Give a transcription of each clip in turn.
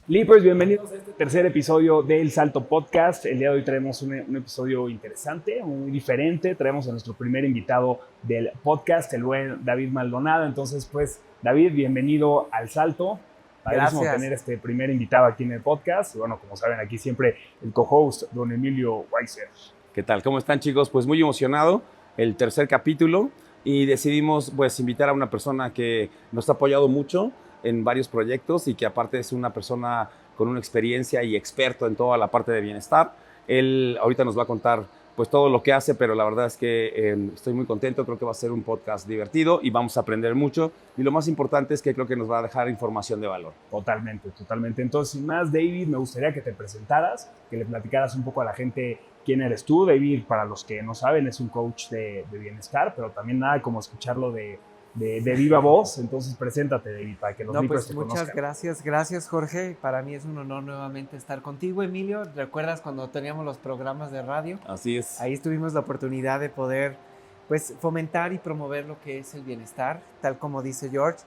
Leapers, bienvenidos a este tercer episodio del Salto Podcast. El día de hoy traemos un episodio interesante, muy diferente. Traemos a nuestro primer invitado del podcast, el buen David Maldonado. Entonces, pues, David, bienvenido al Salto. Padrísimo Gracias. tener este primer invitado aquí en el podcast. Y bueno, como saben, aquí siempre el co-host, don Emilio Weiser. ¿Qué tal? ¿Cómo están, chicos? Pues muy emocionado, el tercer capítulo, y decidimos pues invitar a una persona que nos ha apoyado mucho en varios proyectos y que aparte es una persona con una experiencia y experto en toda la parte de bienestar. Él ahorita nos va a contar pues todo lo que hace, pero la verdad es que estoy muy contento, creo que va a ser un podcast divertido y vamos a aprender mucho, y lo más importante es que creo que nos va a dejar información de valor. Totalmente, totalmente. Entonces, sin más, David, me gustaría que te presentaras, que le platicaras un poco a la gente quién eres tú. David, para los que no saben, es un coach de bienestar, pero también nada como escucharlo de viva voz. Entonces, preséntate, David, para que los Leapers te Muchas conozcan. gracias Jorge. Para mí es un honor nuevamente estar contigo, Emilio. ¿Recuerdas cuando teníamos los programas de radio? Así es. Ahí tuvimos la oportunidad de poder pues fomentar y promover lo que es el bienestar, tal como dice George.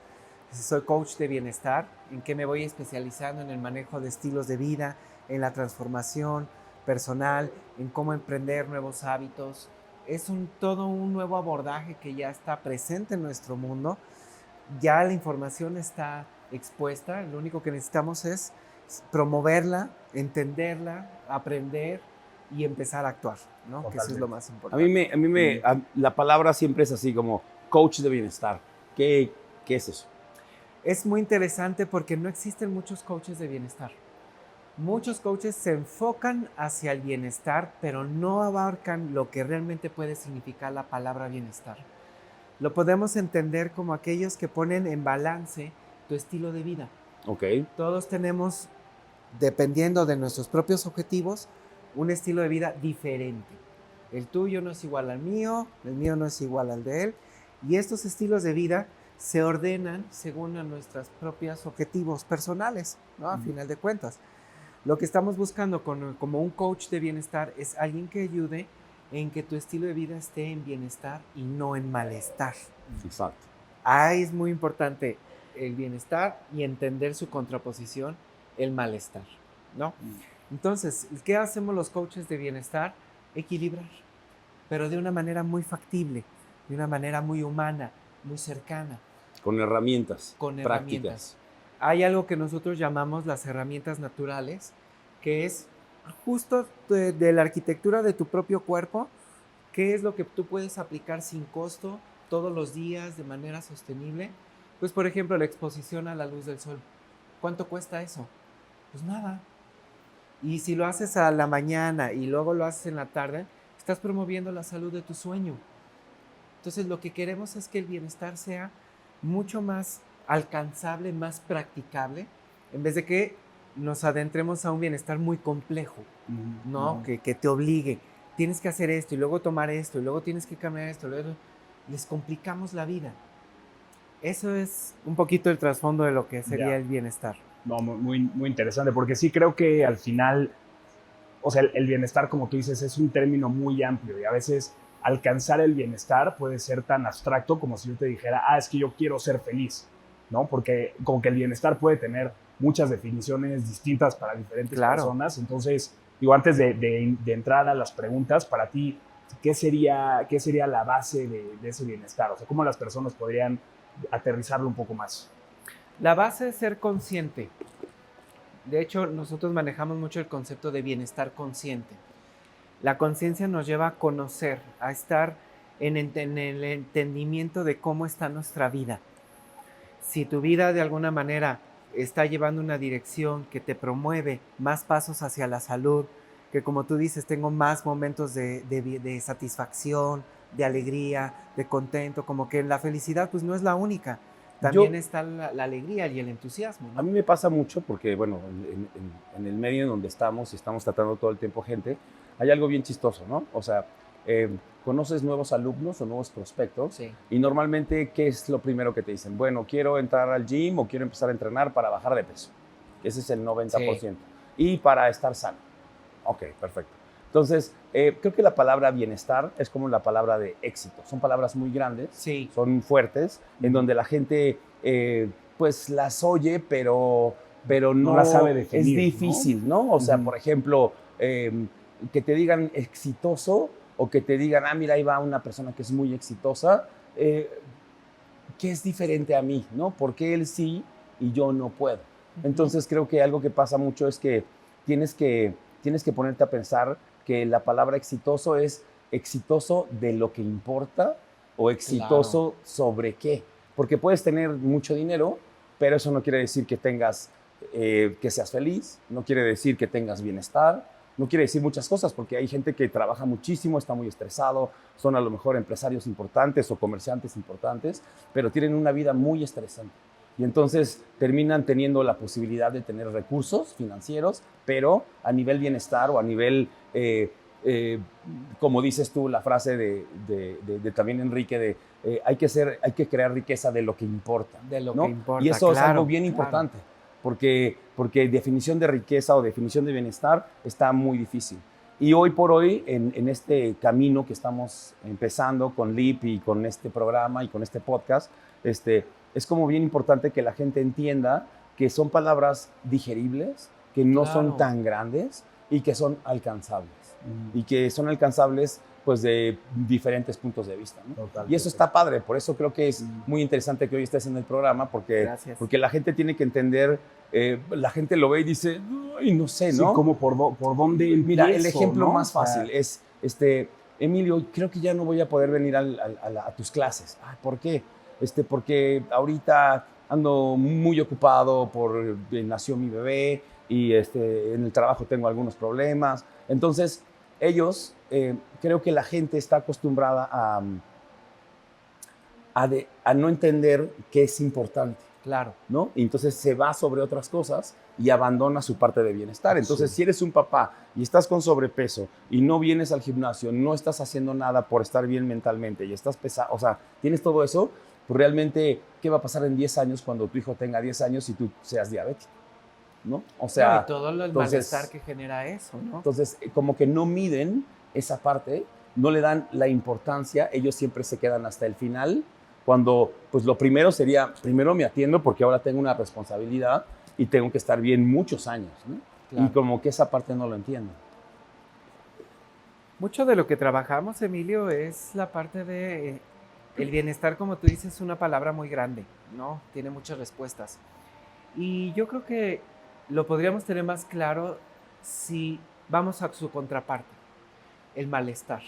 Soy coach de bienestar, en que me voy especializando en el manejo de estilos de vida, en la transformación personal, en cómo emprender nuevos hábitos. Es todo un nuevo abordaje que ya está presente en nuestro mundo. Ya la información está expuesta, lo único que necesitamos es promoverla, entenderla, aprender y empezar a actuar, ¿no? Totalmente. Que eso es lo más A importante. mí la palabra siempre es así como coach de bienestar. ¿Qué es eso? Es muy interesante porque no existen muchos coaches de bienestar. Muchos coaches se enfocan hacia el bienestar, pero no abarcan lo que realmente puede significar la palabra bienestar. Lo podemos entender como aquellos que ponen en balance tu estilo de vida. Ok. Todos tenemos, dependiendo de nuestros propios objetivos, un estilo de vida diferente. El tuyo no es igual al mío, el mío no es igual al de él, y estos estilos de vida se ordenan según a nuestros propios objetivos personales, ¿no? A final de cuentas. Lo que estamos buscando como un coach de bienestar es alguien que ayude en que tu estilo de vida esté en bienestar y no en malestar. Exacto. Ahí es muy importante el bienestar y entender su contraposición, el malestar, ¿no? Entonces, ¿qué hacemos los coaches de bienestar? Equilibrar, pero de una manera muy factible, de una manera muy humana, muy cercana. Con herramientas. Con prácticas. Herramientas. Hay algo que nosotros llamamos las herramientas naturales, que es justo de la arquitectura de tu propio cuerpo, qué es lo que tú puedes aplicar sin costo todos los días de manera sostenible. Pues, por ejemplo, la exposición a la luz del sol. ¿Cuánto cuesta eso? Pues nada. Y si lo haces a la mañana y luego lo haces en la tarde, estás promoviendo la salud de tu sueño. Entonces, lo que queremos es que el bienestar sea mucho más alcanzable, más practicable, en vez de que nos adentremos a un bienestar muy complejo, ¿no? Que te obligue. Tienes que hacer esto y luego tomar esto y luego tienes que cambiar esto. Luego les complicamos la vida. Eso es un poquito el trasfondo de lo que sería el bienestar. No, muy, muy interesante, porque sí creo que al final, o sea, el bienestar, como tú dices, es un término muy amplio y a veces alcanzar el bienestar puede ser tan abstracto como si yo te dijera, es que yo quiero ser feliz, ¿no? Porque como que el bienestar puede tener muchas definiciones distintas para diferentes personas. Entonces, digo, antes de entrar a las preguntas, para ti, ¿qué sería la base de ese bienestar? O sea, ¿cómo las personas podrían aterrizarlo un poco más? La base es ser consciente. De hecho, nosotros manejamos mucho el concepto de bienestar consciente. La conciencia nos lleva a conocer, a estar en el entendimiento de cómo está nuestra vida. Si tu vida de alguna manera está llevando una dirección que te promueve más pasos hacia la salud, que como tú dices, tengo más momentos de satisfacción, de alegría, de contento, como que la felicidad pues no es la única. También está la alegría y el entusiasmo, ¿no? A mí me pasa mucho porque, bueno, en el medio en donde estamos y estamos tratando todo el tiempo gente, hay algo bien chistoso, ¿no? O sea, conoces nuevos alumnos o nuevos prospectos. Sí. Y normalmente, ¿qué es lo primero que te dicen? Bueno, quiero entrar al gym o quiero empezar a entrenar para bajar de peso. Ese es el 90%. Sí. Y para estar sano. Ok, perfecto. Entonces, creo que la palabra bienestar es como la palabra de éxito. Son palabras muy grandes, son fuertes, en donde la gente pues las oye, pero pero no la sabe definir, es difícil, ¿no? O sea, por ejemplo, que te digan exitoso o que te digan, mira, ahí va una persona que es muy exitosa, que es diferente a mí, ¿no? Porque él sí y yo no puedo. Entonces creo que algo que pasa mucho es que tienes que ponerte a pensar que la palabra exitoso es exitoso de lo que importa o exitoso sobre qué. Porque puedes tener mucho dinero, pero eso no quiere decir que tengas, que seas feliz, no quiere decir que tengas bienestar, no quiere decir muchas cosas, porque hay gente que trabaja muchísimo, está muy estresado, son a lo mejor empresarios importantes o comerciantes importantes, pero tienen una vida muy estresante. Y entonces terminan teniendo la posibilidad de tener recursos financieros, pero a nivel bienestar o a nivel, como dices tú, la frase de también Enrique, hay que crear riqueza de lo que importa. De lo ¿no? que importa, Y eso es claro, algo bien importante, porque definición de riqueza o definición de bienestar está muy difícil. Y hoy por hoy, en este camino que estamos empezando con LIP y con este programa y con este podcast, es como bien importante que la gente entienda que son palabras digeribles, que no son tan grandes y que son alcanzables. Y que son alcanzables pues de diferentes puntos de vista, ¿no? Y eso está padre, por eso creo que es muy interesante que hoy estés en el programa, porque la gente tiene que entender, la gente lo ve y dice, ay, no sé, ¿no? Sí, como por dónde empiezo, mira, el ejemplo ¿no? más fácil es, Emilio, creo que ya no voy a poder venir a tus clases. ¿Por qué? Porque ahorita ando muy ocupado nació mi bebé y en el trabajo tengo algunos problemas. Entonces, ellos, creo que la gente está acostumbrada a no entender qué es importante. Claro. ¿No? Y entonces se va sobre otras cosas y abandona su parte de bienestar. Entonces, si eres un papá y estás con sobrepeso y no vienes al gimnasio, no estás haciendo nada por estar bien mentalmente y estás pesado, o sea, tienes todo eso, pues realmente, ¿qué va a pasar en 10 años cuando tu hijo tenga 10 años y tú seas diabético? ¿No? O sea, y todo el malestar que genera eso, ¿no? Entonces, como que no miden esa parte, no le dan la importancia, ellos siempre se quedan hasta el final, cuando pues lo primero sería, primero me atiendo porque ahora tengo una responsabilidad y tengo que estar bien muchos años, ¿no? Claro. Y como que esa parte no lo entiendo. Mucho de lo que trabajamos, Emilio, es la parte de el bienestar, como tú dices, es una palabra muy grande, ¿no? Tiene muchas respuestas. Y yo creo que lo podríamos tener más claro si vamos a su contraparte, el malestar.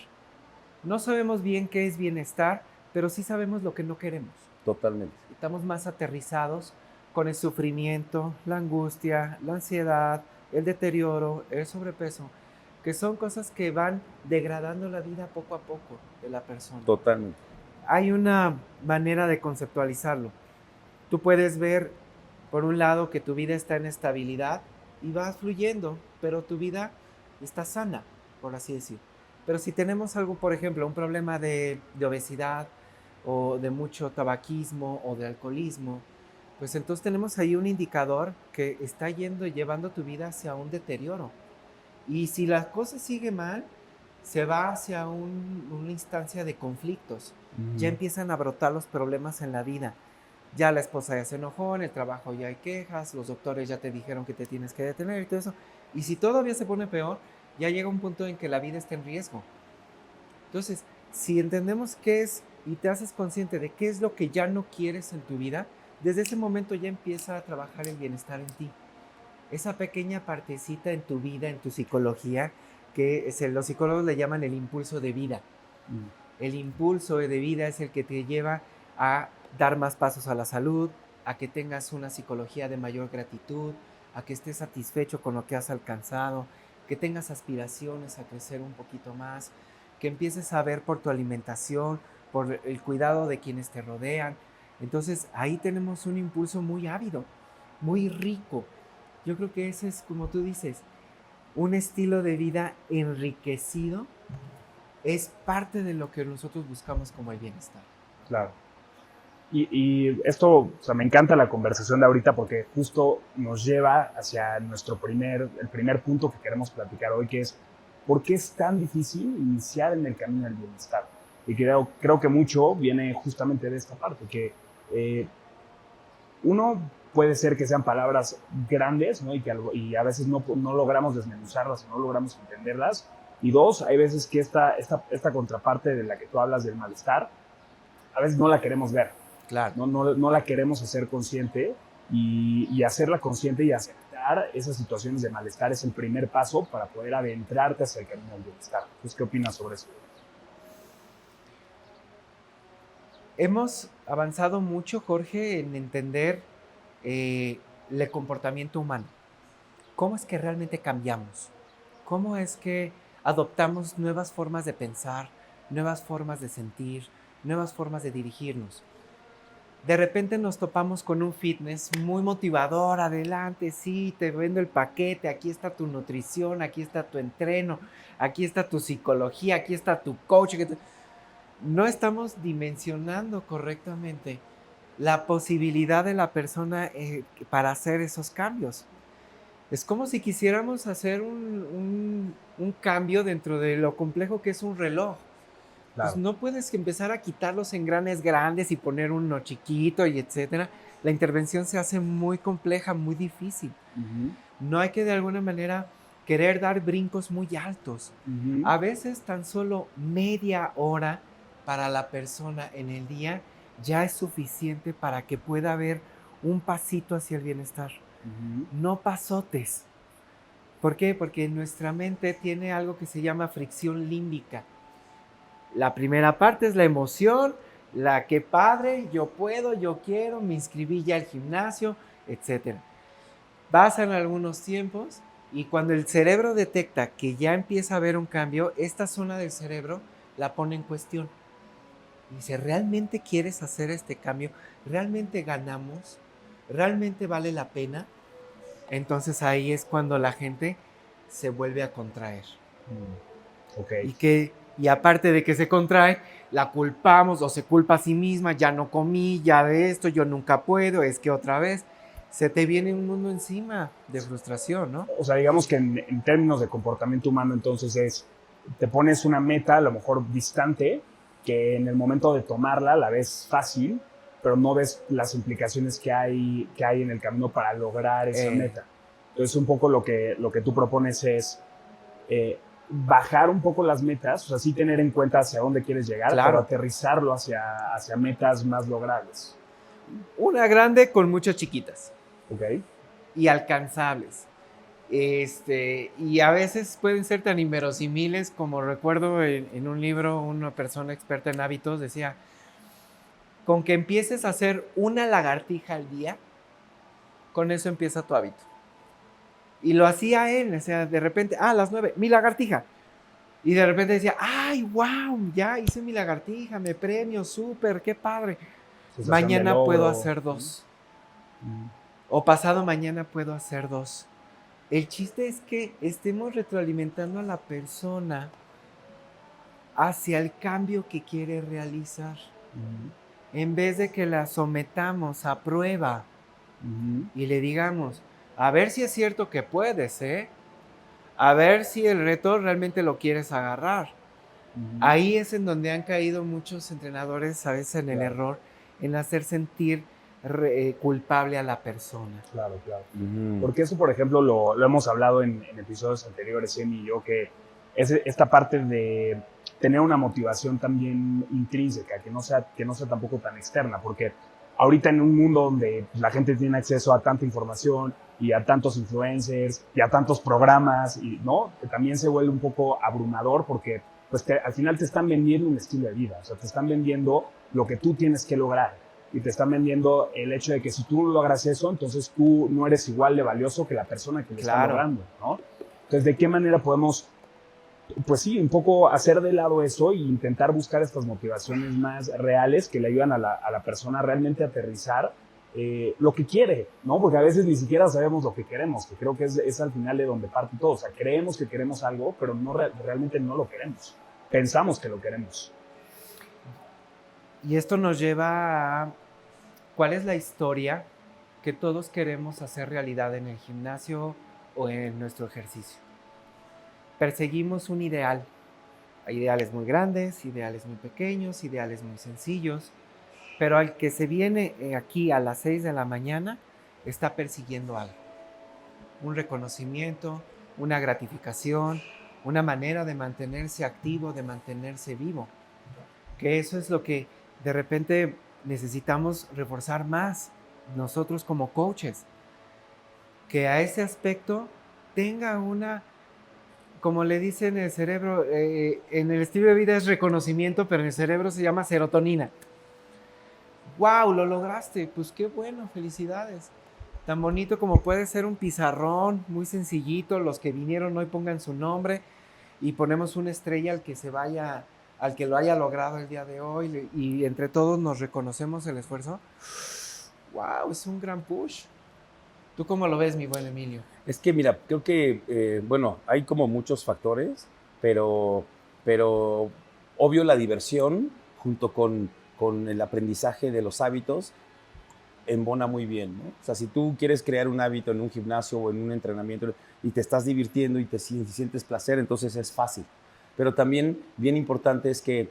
No sabemos bien qué es bienestar, pero sí sabemos lo que no queremos. Totalmente. Estamos más aterrizados con el sufrimiento, la angustia, la ansiedad, el deterioro, el sobrepeso, que son cosas que van degradando la vida poco a poco de la persona. Totalmente. Hay una manera de conceptualizarlo. Tú puedes ver, por un lado, que tu vida está en estabilidad y vas fluyendo, pero tu vida está sana, por así decir. Pero si tenemos algo, por ejemplo, un problema de obesidad o de mucho tabaquismo o de alcoholismo, pues entonces tenemos ahí un indicador que está llevando tu vida hacia un deterioro. Y si la cosa sigue mal, se va hacia una instancia de conflictos. Ya empiezan a brotar los problemas en la vida. Ya la esposa ya se enojó, en el trabajo ya hay quejas, los doctores ya te dijeron que te tienes que detener y todo eso. Y si todavía se pone peor, ya llega un punto en que la vida está en riesgo. Entonces, si entendemos qué es y te haces consciente de qué es lo que ya no quieres en tu vida, desde ese momento ya empieza a trabajar el bienestar en ti. Esa pequeña partecita en tu vida, en tu psicología, que los psicólogos le llaman el impulso de vida. El impulso de vida es el que te lleva a dar más pasos a la salud, a que tengas una psicología de mayor gratitud, a que estés satisfecho con lo que has alcanzado, que tengas aspiraciones a crecer un poquito más, que empieces a ver por tu alimentación, por el cuidado de quienes te rodean. Entonces ahí tenemos un impulso muy ávido, muy rico. Yo creo que ese es, como tú dices, un estilo de vida enriquecido, es parte de lo que nosotros buscamos como el bienestar. Claro. Y esto, o sea, me encanta la conversación de ahorita porque justo nos lleva hacia el primer punto que queremos platicar hoy, que es ¿por qué es tan difícil iniciar en el camino del bienestar? Y creo que mucho viene justamente de esta parte, que uno puede ser que sean palabras grandes, ¿no? Y a veces no logramos desmenuzarlas, no logramos entenderlas. Y dos, hay veces que esta contraparte de la que tú hablas del malestar, a veces no la queremos ver, Claro. no la queremos hacer consciente, y hacerla consciente y aceptar esas situaciones de malestar es el primer paso para poder adentrarte hacia el camino del bienestar. Entonces, ¿qué opinas sobre eso? Hemos avanzado mucho, Jorge, en entender el comportamiento humano. ¿Cómo es que realmente cambiamos? ¿Cómo es que adoptamos nuevas formas de pensar, nuevas formas de sentir, nuevas formas de dirigirnos? De repente nos topamos con un fitness muy motivador, adelante, sí, te vendo el paquete, aquí está tu nutrición, aquí está tu entreno, aquí está tu psicología, aquí está tu coach. No estamos dimensionando correctamente la posibilidad de la persona para hacer esos cambios. Es como si quisiéramos hacer un cambio dentro de lo complejo que es un reloj. Pues Claro. no puedes empezar a quitar los engranes grandes y poner uno chiquito y etcétera. La intervención se hace muy compleja, muy difícil. Uh-huh. No hay que de alguna manera querer dar brincos muy altos. Uh-huh. A veces tan solo media hora para la persona en el día ya es suficiente para que pueda haber un pasito hacia el bienestar. Uh-huh. No pasotes. ¿Por qué? Porque nuestra mente tiene algo que se llama fricción límbica. La primera parte es la emoción, la que padre, yo puedo, yo quiero, me inscribí ya al gimnasio, etc. Pasan algunos tiempos y cuando el cerebro detecta que ya empieza a haber un cambio, esta zona del cerebro la pone en cuestión. Dice, ¿realmente quieres hacer este cambio? ¿Realmente ganamos? ¿Realmente vale la pena? Entonces ahí es cuando la gente se vuelve a contraer. Ok. Y aparte de que se contrae, la culpamos o se culpa a sí misma, ya no comí, ya de esto, yo nunca puedo, es que otra vez se te viene un mundo encima de frustración, ¿no? O sea, digamos que en términos de comportamiento humano, entonces te pones una meta a lo mejor distante, que en el momento de tomarla la ves fácil, pero no ves las implicaciones que hay en el camino para lograr esa meta. Entonces, un poco lo que tú propones es bajar un poco las metas, o sea, sí tener en cuenta hacia dónde quieres llegar, Claro. pero aterrizarlo hacia metas más logrables. Una grande con muchas chiquitas. ¿Ok? Y alcanzables. Y a veces pueden ser tan inverosímiles como recuerdo en un libro, una persona experta en hábitos decía, con que empieces a hacer una lagartija al día, con eso empieza tu hábito. Y lo hacía él, o sea, de repente, a las 9, mi lagartija. Y de repente decía, ay, wow, ya hice mi lagartija, me premio, súper, qué padre. Sensación Mañana de logro. puedo hacer 2. O pasado mañana puedo hacer 2. El chiste es que estemos retroalimentando a la persona hacia el cambio que quiere realizar. En vez de que la sometamos a prueba y le digamos, a ver si es cierto que puedes, a ver si el reto realmente lo quieres agarrar. Ahí es en donde han caído muchos entrenadores, a veces en el error, en hacer sentir culpable a la persona. Claro. Porque eso, por ejemplo, lo hemos hablado en episodios anteriores, Emi y yo, que es esta parte de tener una motivación también intrínseca, que no sea tampoco tan externa, porque ahorita en un mundo donde la gente tiene acceso a tanta información y a tantos influencers y a tantos programas, y ¿no? Que también se vuelve un poco abrumador porque pues al final te están vendiendo un estilo de vida, o sea, te están vendiendo lo que tú tienes que lograr y te están vendiendo el hecho de que si tú no logras eso, entonces tú no eres igual de valioso que la persona que lo está logrando, ¿no? Entonces, ¿de qué manera podemos, pues sí, un poco hacer de lado eso e intentar buscar estas motivaciones más reales que le ayudan a la persona a realmente aterrizar lo que quiere, ¿no? Porque a veces ni siquiera sabemos lo que queremos, que creo que es al final de donde parte todo. O sea, creemos que queremos algo, pero realmente no lo queremos. Pensamos que lo queremos. Y esto nos lleva a cuál es la historia que todos queremos hacer realidad en el gimnasio o en nuestro ejercicio. Perseguimos un ideal. Hay ideales muy grandes, ideales muy pequeños, ideales muy sencillos, pero al que se viene aquí a las 6 de la mañana está persiguiendo algo. Un reconocimiento, una gratificación, una manera de mantenerse activo, de mantenerse vivo. Que eso es lo que de repente necesitamos reforzar más nosotros como coaches. Que a ese aspecto tenga una, como le dicen en el cerebro, en el estilo de vida es reconocimiento, pero en el cerebro se llama serotonina. ¡Wow! Lo lograste. Pues qué bueno, felicidades. Tan bonito como puede ser un pizarrón, muy sencillito. Los que vinieron hoy pongan su nombre y ponemos una estrella al que se vaya, al que lo haya logrado el día de hoy y entre todos nos reconocemos el esfuerzo. ¡Wow! Es un gran push. ¿Tú cómo lo ves, mi buen Emilio? Es que mira, creo que, bueno, hay como muchos factores, pero obvio la diversión junto con el aprendizaje de los hábitos embona muy bien, ¿no? O sea, si tú quieres crear un hábito en un gimnasio o en un entrenamiento y te estás divirtiendo y te sientes placer, entonces es fácil. Pero también bien importante es que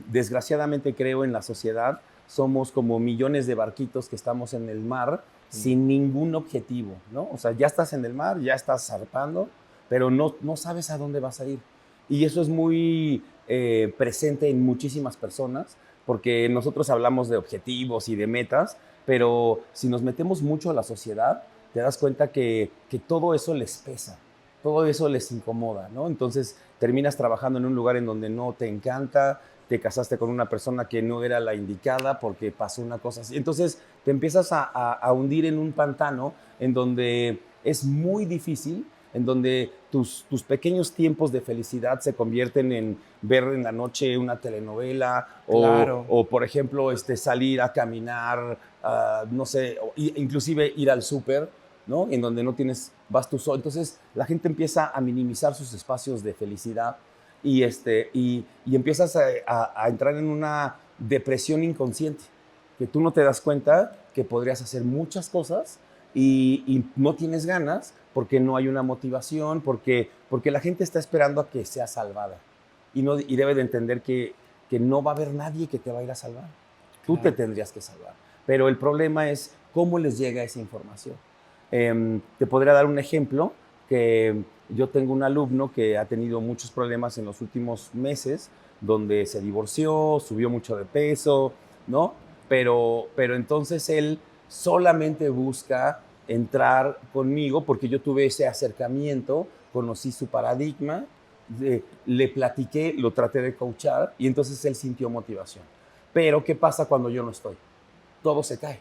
desgraciadamente creo en la sociedad somos como millones de barquitos que estamos en el mar sin ningún objetivo, ¿no? O sea, ya estás en el mar, ya estás zarpando, pero no sabes a dónde vas a ir. Y eso es muy presente en muchísimas personas, porque nosotros hablamos de objetivos y de metas, pero si nos metemos mucho a la sociedad, te das cuenta que todo eso les pesa, todo eso les incomoda, ¿no? Entonces terminas trabajando en un lugar en donde no te encanta, te casaste con una persona que no era la indicada porque pasó una cosa así. Entonces te empiezas a hundir en un pantano en donde es muy difícil, en donde tus pequeños tiempos de felicidad se convierten en ver en la noche una telenovela Claro. o por ejemplo, salir a caminar, no sé, inclusive ir al súper, ¿no? En donde no vas tú solo. Entonces la gente empieza a minimizar sus espacios de felicidad y empiezas a entrar en una depresión inconsciente, que tú no te das cuenta que podrías hacer muchas cosas y no tienes ganas porque no hay una motivación, porque la gente está esperando a que sea salvada y debe de entender que no va a haber nadie que te va a ir a salvar. Tú te tendrías que salvar. Pero el problema es cómo les llega esa información. Te podría dar un ejemplo que yo tengo un alumno que ha tenido muchos problemas en los últimos meses, donde se divorció, subió mucho de peso, ¿no? Pero entonces él solamente busca entrar conmigo porque yo tuve ese acercamiento, conocí su paradigma, le platiqué, lo traté de coachar y entonces él sintió motivación. Pero ¿qué pasa cuando yo no estoy? Todo se cae.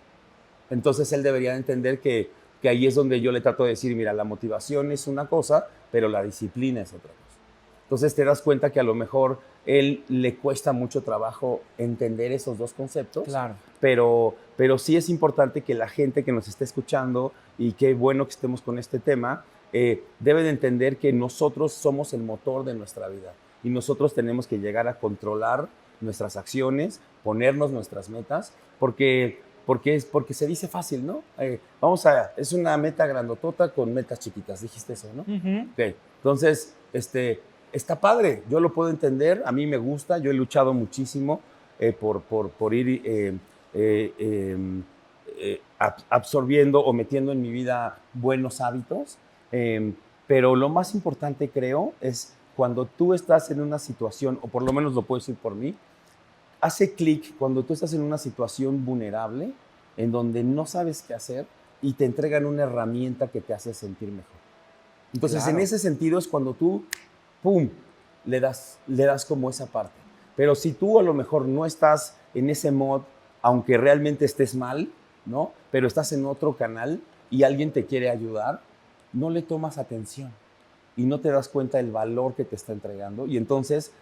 Entonces él debería entender que ahí es donde yo le trato de decir, mira, la motivación es una cosa, pero la disciplina es otra cosa. Entonces te das cuenta que a lo mejor él le cuesta mucho trabajo entender esos dos conceptos, Claro. pero sí es importante que la gente que nos esté escuchando, y qué bueno que estemos con este tema, debe de entender que nosotros somos el motor de nuestra vida y nosotros tenemos que llegar a controlar nuestras acciones, ponernos nuestras metas, porque se dice fácil, ¿no? Es una meta grandotota con metas chiquitas, dijiste eso, ¿no? Okay. Entonces, está padre, yo lo puedo entender, a mí me gusta, yo he luchado muchísimo por ir absorbiendo o metiendo en mi vida buenos hábitos, pero lo más importante, creo, es cuando tú estás en una situación, o por lo menos lo puedo decir por mí, hace clic cuando tú estás en una situación vulnerable, en donde no sabes qué hacer y te entregan una herramienta que te hace sentir mejor. Entonces, Claro. En ese sentido es cuando tú, ¡pum!, le das como esa parte. Pero si tú a lo mejor no estás en ese mod, aunque realmente estés mal, ¿no? Pero estás en otro canal y alguien te quiere ayudar, no le tomas atención y no te das cuenta del valor que te está entregando y entonces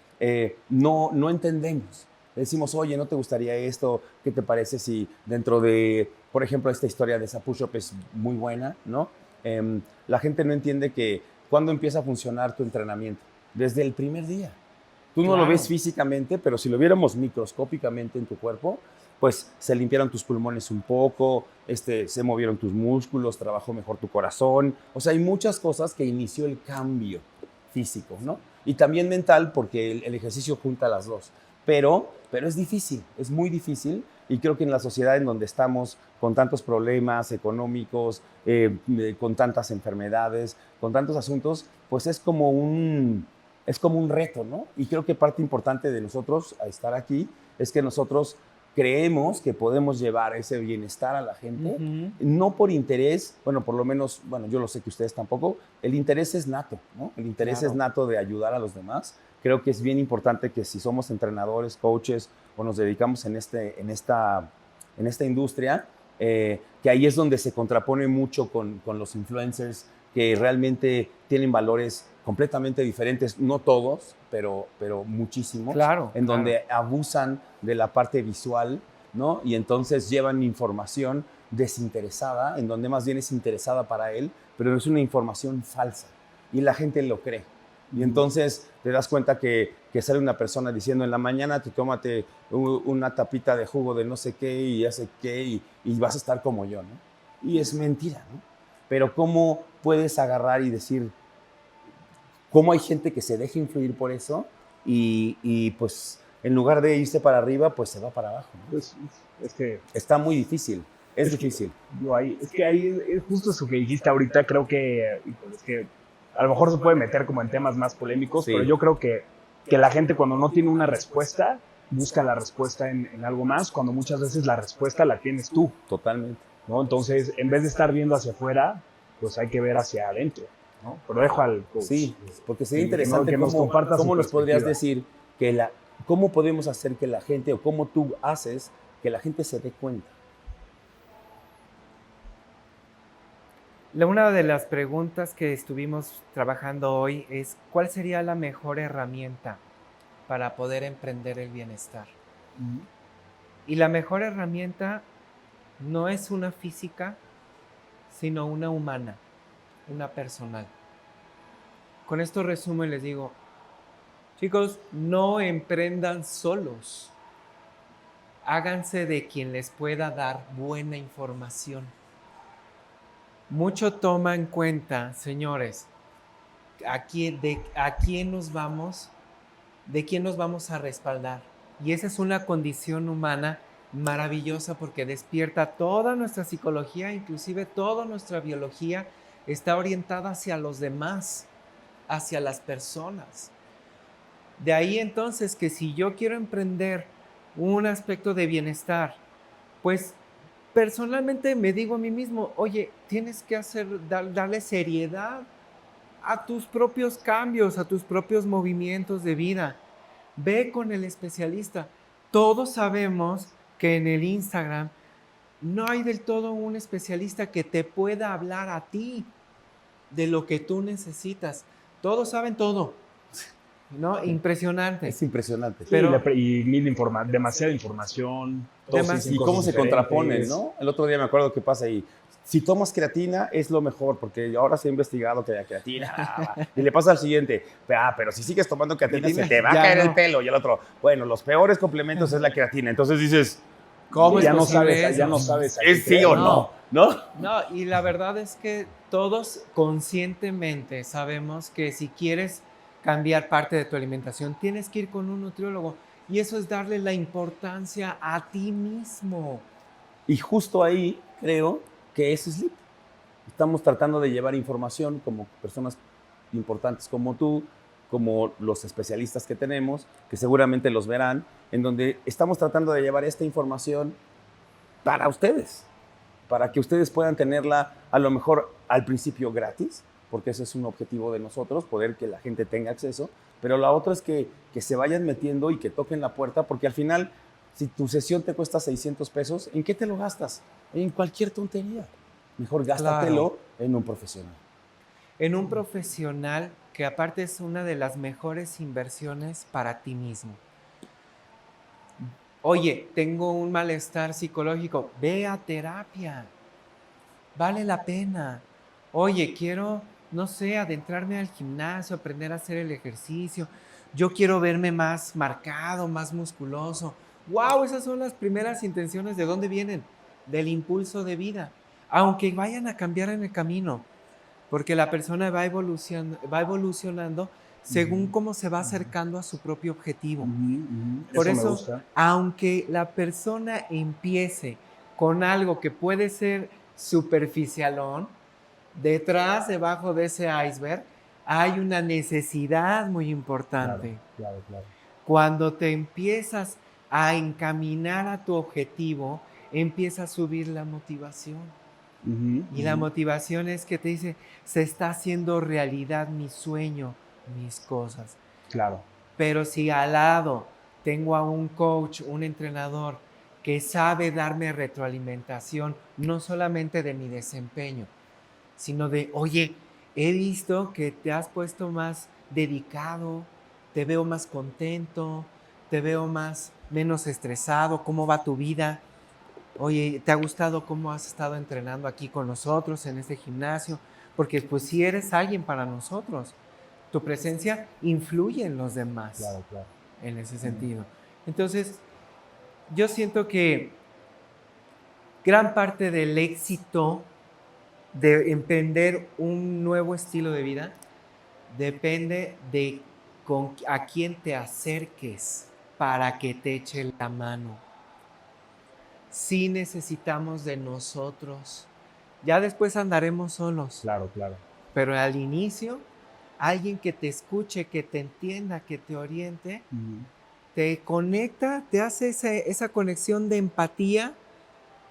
no entendemos. Le decimos, oye, ¿no te gustaría esto? ¿Qué te parece si dentro de, por ejemplo, esta historia de esa push-up es muy buena, ¿no? La gente no entiende que cuando empieza a funcionar tu entrenamiento, desde el primer día. Tú no lo ves físicamente, pero si lo viéramos microscópicamente en tu cuerpo, pues se limpiaron tus pulmones un poco, se movieron tus músculos, trabajó mejor tu corazón. O sea, hay muchas cosas que inició el cambio físico, ¿no? Y también mental, porque el ejercicio junta las dos. pero es difícil, es muy difícil. Y creo que en la sociedad en donde estamos, con tantos problemas económicos, con tantas enfermedades, con tantos asuntos, pues es como un reto, ¿no? Y creo que parte importante de nosotros a estar aquí es que nosotros creemos que podemos llevar ese bienestar a la gente, no por interés, bueno, por lo menos, bueno, yo lo sé que ustedes tampoco, el interés es nato, ¿no? El interés es nato de ayudar a los demás. Creo que es bien importante que si somos entrenadores, coaches o nos dedicamos en esta industria, que ahí es donde se contrapone mucho con los influencers que realmente tienen valores completamente diferentes, no todos, pero muchísimos, Claro, en claro. donde abusan de la parte visual, ¿no? Y entonces llevan información desinteresada, en donde más bien es interesada para él, pero es una información falsa y la gente lo cree. Y entonces te das cuenta que sale una persona diciendo en la mañana te tómate una tapita de jugo de no sé qué y ya sé qué y vas a estar como yo, ¿no? Y es mentira, ¿no? Pero ¿cómo puedes agarrar y decir cómo hay gente que se deja influir por eso y pues en lugar de irse para arriba, pues se va para abajo, ¿no? Pues, es que Está muy difícil, es difícil. es que ahí es justo eso que dijiste ahorita, creo que, híjole, es que a lo mejor se puede meter como en temas más polémicos, Sí. pero yo creo que la gente cuando no tiene una respuesta, busca la respuesta en algo más, cuando muchas veces la respuesta la tienes tú, Totalmente. ¿no? Entonces, en vez de estar viendo hacia afuera, pues hay que ver hacia adentro, ¿no? Pero dejo al coach. Sí, porque sería Sí, interesante que nos comparta cómo su nos podrías perspectiva. decir cómo podemos hacer que la gente, o cómo tú haces que la gente se dé cuenta. Una de las preguntas que estuvimos trabajando hoy es, ¿cuál sería la mejor herramienta para poder emprender el bienestar? Y la mejor herramienta no es una física, sino una humana, una personal. Con esto resumo y les digo, chicos, no emprendan solos. Háganse de quien les pueda dar buena información. Mucho toma en cuenta, señores, a quién nos vamos, de quién nos vamos a respaldar. Y esa es una condición humana maravillosa porque despierta toda nuestra psicología, inclusive toda nuestra biología está orientada hacia los demás, hacia las personas. De ahí entonces que si yo quiero emprender un aspecto de bienestar, pues personalmente me digo a mí mismo, oye, tienes que darle seriedad a tus propios cambios, a tus propios movimientos de vida. Ve con el especialista. Todos sabemos que en el Instagram no hay del todo un especialista que te pueda hablar a ti de lo que tú necesitas. Todos saben todo, ¿no? Impresionante. Es impresionante. Sí, Pero- demasiada información. Demás- Todos dicen Y cómo cosas se diferentes. contraponen, ¿no? El otro día me acuerdo que pasa ahí. Si tomas creatina es lo mejor, porque ahora se ha investigado que la creatina. Y le pasa al siguiente, pero si sigues tomando creatina se te va a Ya caer no. el pelo. Y el otro, bueno, los peores complementos es la creatina. Entonces dices, ¿Cómo ya es no posible sabes, eso? ya no sabes. a ¿es qué sí o creer. no? ¿No? No, y la verdad es que todos conscientemente sabemos que si quieres cambiar parte de tu alimentación, tienes que ir con un nutriólogo. Y eso es darle la importancia a ti mismo. Y justo ahí creo que es Sleep. Estamos tratando de llevar información como personas importantes como tú, como los especialistas que tenemos, que seguramente los verán, en donde estamos tratando de llevar esta información para ustedes, para que ustedes puedan tenerla a lo mejor al principio gratis, porque ese es un objetivo de nosotros, poder que la gente tenga acceso, pero la otra es que se vayan metiendo y que toquen la puerta, porque al final, si tu sesión te cuesta 600 pesos, ¿en qué te lo gastas? En cualquier tontería. Mejor gástatelo en un profesional. En un profesional que aparte es una de las mejores inversiones para ti mismo. Oye, tengo un malestar psicológico, ve a terapia. Vale la pena. Oye, quiero, no sé, adentrarme al gimnasio, aprender a hacer el ejercicio. Yo quiero verme más marcado, más musculoso. ¡Wow! Esas son las primeras intenciones. ¿De dónde vienen? Del impulso de vida. Aunque vayan a cambiar en el camino, porque la persona va evolucionando según cómo se va acercando a su propio objetivo. Por Eso me eso, gusta. aunque la persona empiece con algo que puede ser superficialón, debajo de ese iceberg, hay una necesidad muy importante. Claro. Cuando te empiezas a encaminar a tu objetivo, empieza a subir la motivación. Y la motivación es que te dice, se está haciendo realidad mi sueño, mis cosas. Claro. Pero si al lado tengo a un coach, un entrenador, que sabe darme retroalimentación, no solamente de mi desempeño, sino de, oye, he visto que te has puesto más dedicado, te veo más contento, te veo menos estresado, ¿cómo va tu vida? Oye, ¿te ha gustado cómo has estado entrenando aquí con nosotros en este gimnasio? Porque pues si eres alguien para nosotros, tu presencia influye en los demás. Claro. En ese sentido. Entonces, yo siento que gran parte del éxito de emprender un nuevo estilo de vida depende de a quién te acerques para que te eche la mano. Sí necesitamos de nosotros. Ya después andaremos solos. Claro. Pero al inicio, alguien que te escuche, que te entienda, que te oriente, te conecta, te hace esa conexión de empatía,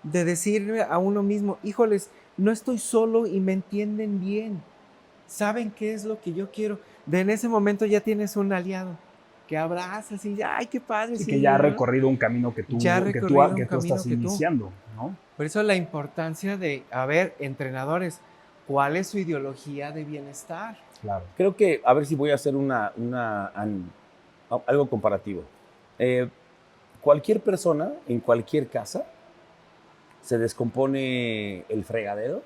de decirle a uno mismo, híjoles, no estoy solo y me entienden bien. ¿Saben qué es lo que yo quiero? En ese momento ya tienes un aliado que abrazas y ¡ay, qué padre! Sí, que ya ha recorrido un camino que tú estás iniciando, ¿no? Por eso la importancia de, a ver, entrenadores, ¿cuál es su ideología de bienestar? Claro. Creo que, a ver si voy a hacer algo comparativo. Cualquier persona, en cualquier casa, se descompone el fregadero.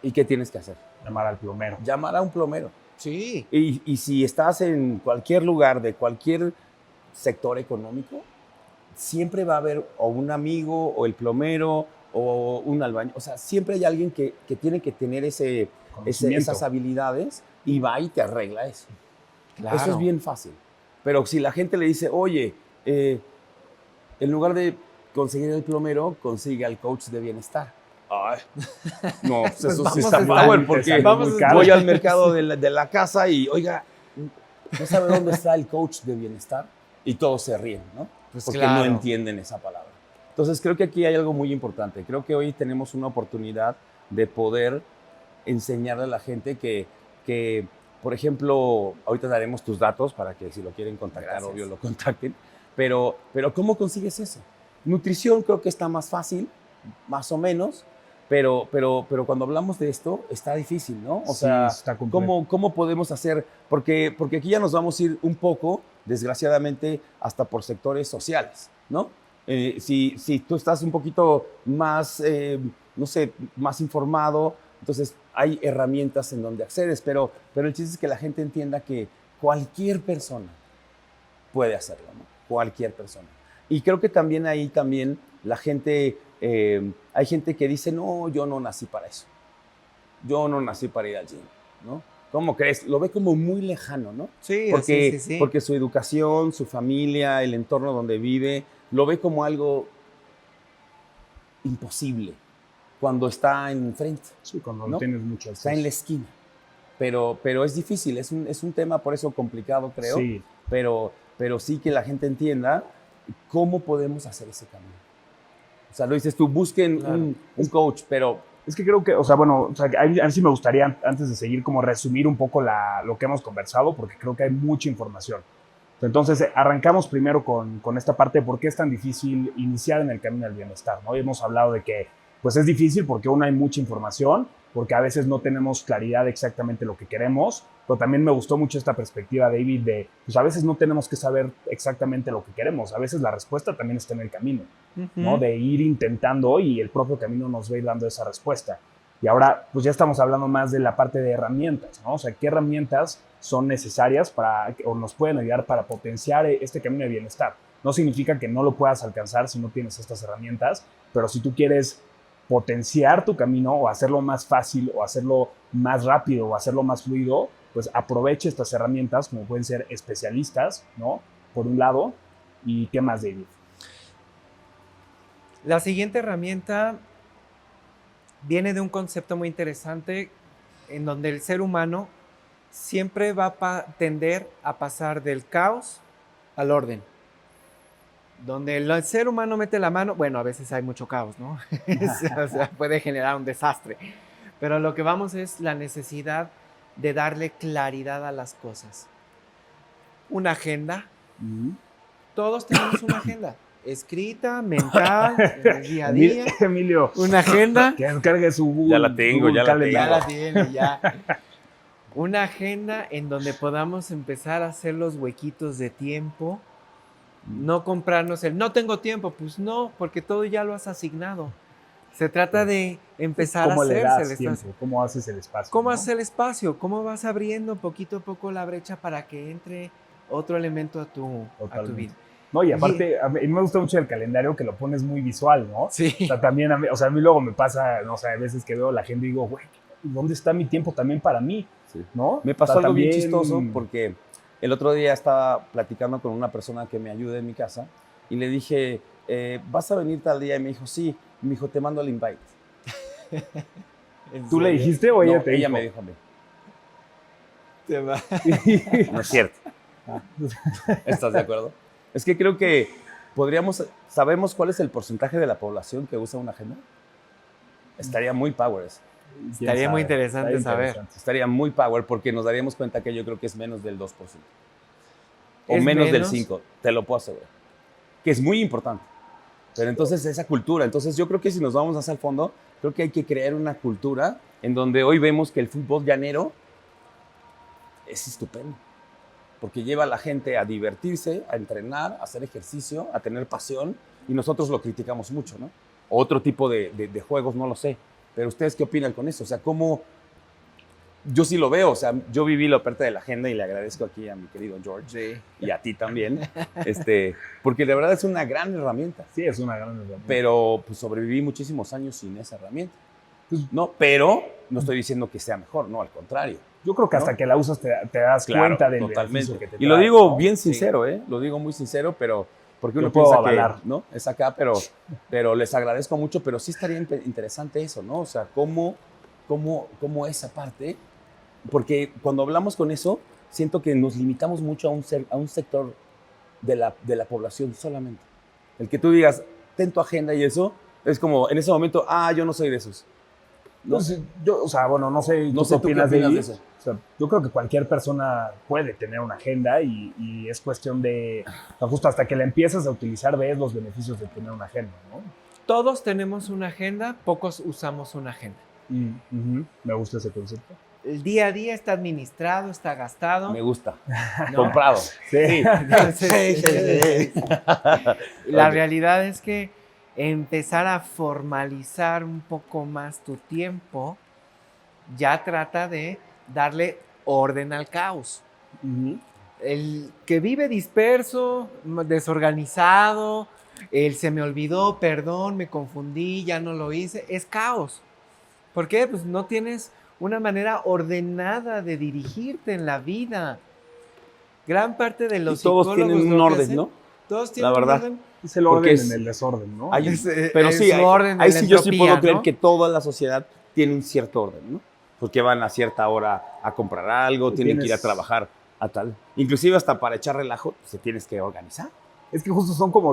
¿Y qué tienes que hacer? Llamar al plomero. Llamar a un plomero. Sí. Y si estás en cualquier lugar de cualquier sector económico, siempre va a haber o un amigo, o el plomero, o un albañil. O sea, siempre hay alguien que tiene que tener esas habilidades y va y te arregla eso. Claro. Eso es bien fácil. Pero si la gente le dice, oye, en lugar de conseguir el plomero, consigue al coach de bienestar. Ay, no, pues eso sí está mal, porque voy al mercado de la casa y, oiga, ¿no sabe dónde está el coach de bienestar? Y todos se ríen, ¿no? Pues porque claro. no entienden esa palabra. Entonces, creo que aquí hay algo muy importante. Creo que hoy tenemos una oportunidad de poder enseñarle a la gente que por ejemplo, ahorita daremos tus datos para que si lo quieren contactar, Gracias. obvio, lo contacten. Pero ¿cómo consigues eso? Nutrición creo que está más fácil, más o menos. Pero cuando hablamos de esto, está difícil, ¿no? O sea, está complejo. ¿cómo podemos hacer? Porque aquí ya nos vamos a ir un poco, desgraciadamente, hasta por sectores sociales, ¿no? Si tú estás un poquito más, no sé, más informado, entonces hay herramientas en donde accedes, pero el chiste es que la gente entienda que cualquier persona puede hacerlo, ¿no? Cualquier persona. Y creo que también la gente... hay gente que dice, no, yo no nací para eso. Yo no nací para ir al gym, ¿no? ¿Cómo crees? Lo ve como muy lejano, ¿no? Sí, sí. Porque su educación, su familia, el entorno donde vive, lo ve como algo imposible cuando está enfrente. Sí, cuando ¿no? tienes mucho acceso. Está en la esquina. Pero es difícil, es un tema por eso complicado, creo. Sí. Pero sí que la gente entienda cómo podemos hacer ese cambio. O sea, lo dices tú, busquen Claro. un coach, pero... Es que creo que, a mí sí me gustaría, antes de seguir, como resumir un poco lo que hemos conversado, porque creo que hay mucha información. Entonces, arrancamos primero con esta parte de por qué es tan difícil iniciar en el camino del bienestar, ¿no? Y hemos hablado de que, pues es difícil porque hay mucha información, porque a veces no tenemos claridad de exactamente lo que queremos, pero también me gustó mucho esta perspectiva, David, de, pues a veces no tenemos que saber exactamente lo que queremos, a veces la respuesta también está en el camino, ¿no? De ir intentando y el propio camino nos va a ir dando esa respuesta. Y ahora, pues ya estamos hablando más de la parte de herramientas, ¿no? O sea, ¿qué herramientas son necesarias o nos pueden ayudar para potenciar este camino de bienestar? No significa que no lo puedas alcanzar si no tienes estas herramientas, pero si tú quieres potenciar tu camino o hacerlo más fácil o hacerlo más rápido o hacerlo más fluido, pues aproveche estas herramientas, como pueden ser especialistas, ¿no? Por un lado, ¿y qué más, David? La siguiente herramienta viene de un concepto muy interesante en donde el ser humano siempre va a tender a pasar del caos al orden. Donde el ser humano mete la mano, bueno, a veces hay mucho caos, ¿no? O sea, puede generar un desastre. Pero lo que vamos es la necesidad de darle claridad a las cosas. Una agenda. Todos tenemos una agenda. Escrita, mental, en el día a día. Emilio. Una agenda. Que descargue su Google. Ya la tengo, Google ya la Calendar. Ya la tiene, ya. Una agenda en donde podamos empezar a hacer los huequitos de tiempo. No comprarnos no tengo tiempo. Pues no, porque todo ya lo has asignado. Se trata de empezar a ¿Cómo le hacerse das el tiempo? espacio. ¿Cómo haces el espacio? ¿Cómo ¿no? haces el espacio? ¿Cómo vas abriendo poquito a poco la brecha para que entre otro elemento a tu vida? No, y aparte, a mí me gusta mucho el calendario que lo pones muy visual, ¿no? Sí. O sea, también a mí luego me pasa, no sé, a veces que veo a la gente y digo, güey, ¿dónde está mi tiempo también para mí? Sí. ¿No? Me pasó O sea, algo bien también- chistoso porque el otro día estaba platicando con una persona que me ayuda en mi casa y le dije, ¿vas a venir tal día? Y me dijo, sí. Y me dijo, te mando el invite. ¿Tú le dijiste o ella No, te ella dijo? me dijo a mí. Te va. No es cierto. ¿Estás de acuerdo? Es que creo que ¿sabemos cuál es el porcentaje de la población que usa una agenda? Estaría muy power eso. Estaría muy interesante saber. Estaría muy power porque nos daríamos cuenta que yo creo que es menos del 2%. O ¿Es menos del menos? 5%, te lo puedo asegurar. Que es muy importante. Pero entonces esa cultura, entonces yo creo que si nos vamos hacia el fondo, creo que hay que crear una cultura en donde hoy vemos que el fútbol llanero es estupendo. Porque lleva a la gente a divertirse, a entrenar, a hacer ejercicio, a tener pasión, y nosotros lo criticamos mucho, ¿no? Otro tipo de juegos, no lo sé. Pero ¿ustedes qué opinan con eso? O sea, ¿cómo...? Yo sí lo veo, o sea, yo viví la oferta de la agenda y le agradezco aquí a mi querido George y a ti también, porque de verdad es una gran herramienta. Sí, es una gran herramienta. Pero pues, sobreviví muchísimos años sin esa herramienta. No, pero no estoy diciendo que sea mejor, no, al contrario. Yo creo que hasta ¿no? que la usas te das cuenta del beneficio que te Y lo trae, digo ¿no? bien sincero, Lo digo muy sincero, pero porque Yo uno puedo piensa avalar. que no es acá, pero les agradezco mucho, pero sí estaría interesante eso, ¿no? O sea, cómo esa parte, porque cuando hablamos con eso, siento que nos limitamos mucho a un sector de la población solamente. El que tú digas, ten tu agenda y eso, es como en ese momento, yo no soy de esos. ¿No? Pues, yo, o sea, bueno, no sé, No sé ¿tú tú qué qué opinas opinas de de eso? eso. O sea, yo creo que cualquier persona puede tener una agenda y es cuestión de, o sea, justo hasta que la empiezas a utilizar, ves los beneficios de tener una agenda, ¿no? Todos tenemos una agenda, pocos usamos una agenda. Me gusta ese concepto. El día a día está administrado, está gastado. Me gusta. ¿no? Comprado. Sí. Entonces, la Ok. realidad es que empezar a formalizar un poco más tu tiempo ya trata de darle orden al caos. El que vive disperso, desorganizado, el se me olvidó, perdón, me confundí, ya no lo hice, es caos. ¿Por qué? Pues no tienes una manera ordenada de dirigirte en la vida. Gran parte de los Y todos psicólogos tienen un lo que orden, hacen, ¿no? Todos tienen La verdad. un orden. Es el Porque orden es- en el desorden, ¿no? Hay- Es pero sí, su orden de ahí la sí yo sí entropía, puedo creer ¿no? que toda la sociedad tiene un cierto orden, ¿no? Porque van a cierta hora a comprar algo, Tú tienen que ir a tienes- trabajar a tal. Inclusive hasta para echar relajo, se tienes que organizar. Es que justo son como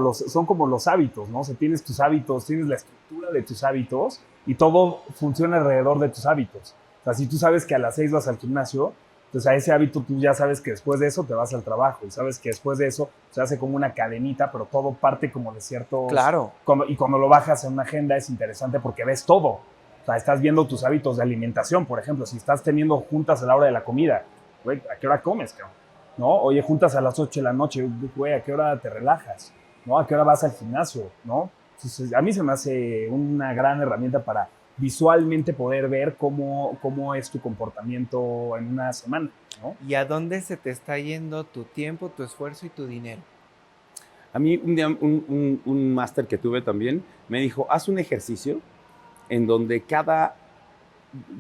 los hábitos, ¿no? O sea, tienes tus hábitos, tienes la estructura de tus hábitos y todo funciona alrededor de tus hábitos. O sea, si tú sabes que a las 6 vas al gimnasio, pues a ese hábito tú ya sabes que después de eso te vas al trabajo y sabes que después de eso se hace como una cadenita, pero todo parte como de ciertos... Claro. Y cuando lo bajas en una agenda es interesante porque ves todo. O sea, estás viendo tus hábitos de alimentación, por ejemplo. Si estás teniendo juntas a la hora de la comida, güey, ¿a qué hora comes, cabrón? ¿No? Oye, juntas a las 8 de la noche, güey, ¿a qué hora te relajas? ¿No? ¿A qué hora vas al gimnasio? ¿No? Entonces, a mí se me hace una gran herramienta para visualmente poder ver cómo es tu comportamiento en una semana, ¿no? ¿Y a dónde se te está yendo tu tiempo, tu esfuerzo y tu dinero? A mí un día un máster que tuve también me dijo, haz un ejercicio en donde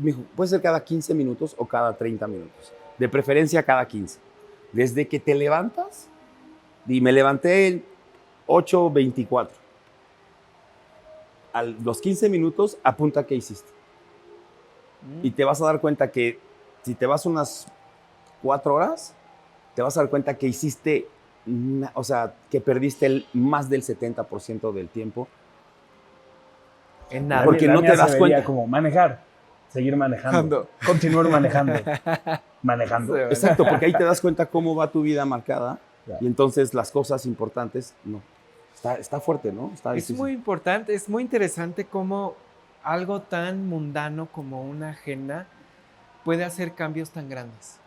me dijo, puede ser cada 15 minutos o cada 30 minutos, De preferencia cada 15. Desde que te levantas, y me levanté en 8:24. A los 15 minutos, apunta qué hiciste. Y te vas a dar cuenta que si te vas unas 4 horas, te vas a dar cuenta que hiciste, o sea, que perdiste más del 70% del tiempo. En nada. Porque no te das cuenta. Como manejar, seguir manejando, continuar manejando, manejando. Sí. Exacto, porque ahí te das cuenta cómo va tu vida marcada. Ya. Y entonces las cosas importantes, no. Está fuerte, ¿no? Está Es difícil. muy importante, es muy interesante cómo algo tan mundano como una agenda puede hacer cambios tan grandes.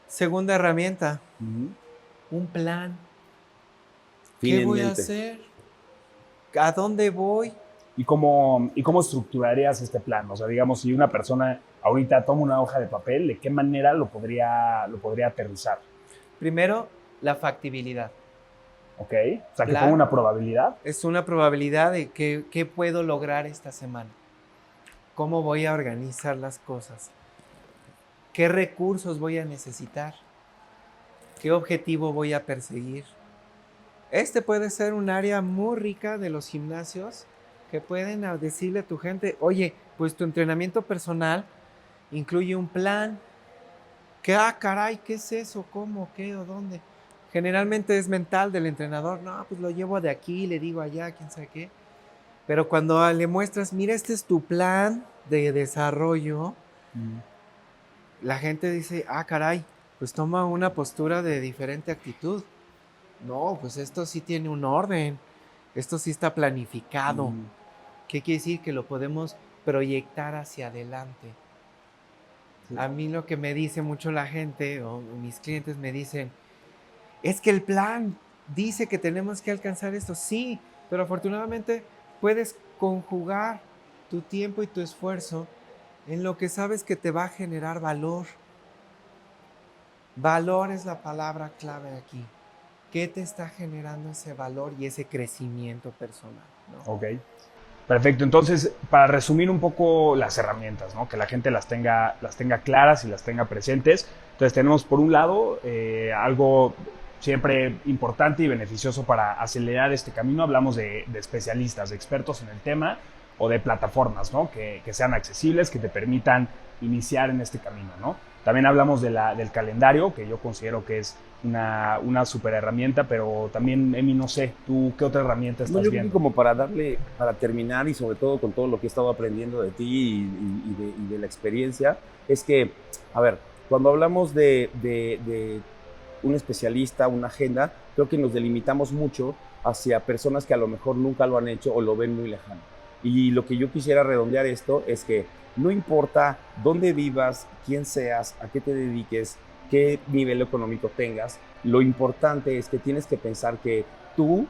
Segunda herramienta, un plan. ¿Qué voy a Finalmente. hacer? ¿A dónde voy? ¿Y cómo estructurarías este plan? O sea, digamos, si una persona ahorita toma una hoja de papel, ¿de qué manera lo podría aterrizar? Primero, la factibilidad. ¿Ok? O sea, que Plan. ponga una probabilidad. Es una probabilidad de qué puedo lograr esta semana. ¿Cómo voy a organizar las cosas? ¿Qué recursos voy a necesitar? ¿Qué objetivo voy a perseguir? Este puede ser un área muy rica de los gimnasios que pueden decirle a tu gente, oye, pues tu entrenamiento personal incluye un plan. ¿Qué? Ah, caray, ¿qué es eso? ¿Cómo? ¿Qué? ¿O dónde? Generalmente es mental del entrenador. No, pues lo llevo de aquí, le digo allá, quién sabe qué. Pero cuando le muestras, mira, este es tu plan de desarrollo, la gente dice, ah, caray, pues toma una postura de diferente actitud. No, pues esto sí tiene un orden, esto sí está planificado. ¿Qué quiere decir? Que lo podemos proyectar hacia adelante. Sí. A mí lo que me dice mucho la gente, o mis clientes me dicen, es que el plan dice que tenemos que alcanzar esto. Sí, pero afortunadamente puedes conjugar tu tiempo y tu esfuerzo en lo que sabes que te va a generar valor. Valor es la palabra clave aquí. ¿Qué te está generando ese valor y ese crecimiento personal? ¿No? Ok. Perfecto. Entonces, para resumir un poco las herramientas, ¿no? Que la gente las tenga claras y las tenga presentes. Entonces, tenemos por un lado algo siempre importante y beneficioso para acelerar este camino. Hablamos de especialistas, de expertos en el tema o de plataformas, ¿no? Que sean accesibles, que te permitan iniciar en este camino, ¿no? También hablamos del calendario, que yo considero que es una super herramienta, pero también, Emi, no sé, ¿tú qué otra herramienta estás yo creo que viendo? como para terminar y sobre todo con todo lo que he estado aprendiendo de ti y de la experiencia, es que, a ver, cuando hablamos de un especialista, una agenda, creo que nos delimitamos mucho hacia personas que a lo mejor nunca lo han hecho o lo ven muy lejano. Y lo que yo quisiera redondear esto es que no importa dónde vivas, quién seas, a qué te dediques, qué nivel económico tengas, lo importante es que tienes que pensar que tú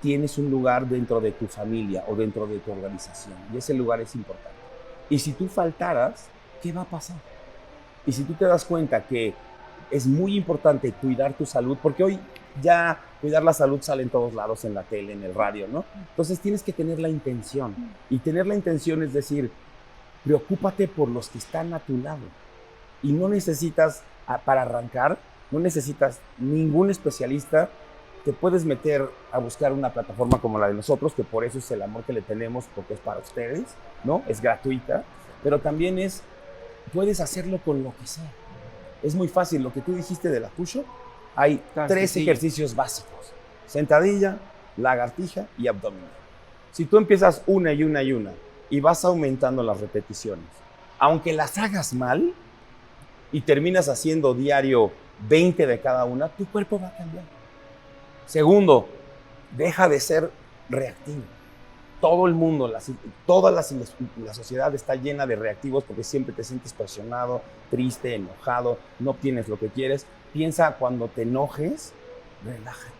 tienes un lugar dentro de tu familia o dentro de tu organización y ese lugar es importante. Y si tú faltaras, ¿qué va a pasar? Y si tú te das cuenta que es muy importante cuidar tu salud, porque hoy ya cuidar la salud sale en todos lados, en la tele, en el radio, ¿no? Entonces tienes que tener la intención. Y tener la intención es decir, preocúpate por los que están a tu lado. Y no necesitas, para arrancar, no necesitas ningún especialista. Te puedes meter a buscar una plataforma como la de nosotros, que por eso es el amor que le tenemos, porque es para ustedes, ¿no? Es gratuita, pero también puedes hacerlo con lo que sea. Es muy fácil, lo que tú dijiste de la push-up, hay 3 ejercicios básicos: sentadilla, lagartija y abdominal. Si tú empiezas una y vas aumentando las repeticiones, aunque las hagas mal y terminas haciendo diario 20 de cada una, tu cuerpo va a cambiar. Segundo, deja de ser reactivo. Todo el mundo, toda la sociedad está llena de reactivos porque siempre te sientes presionado, triste, enojado, no obtienes lo que quieres. Piensa cuando te enojes, relájate.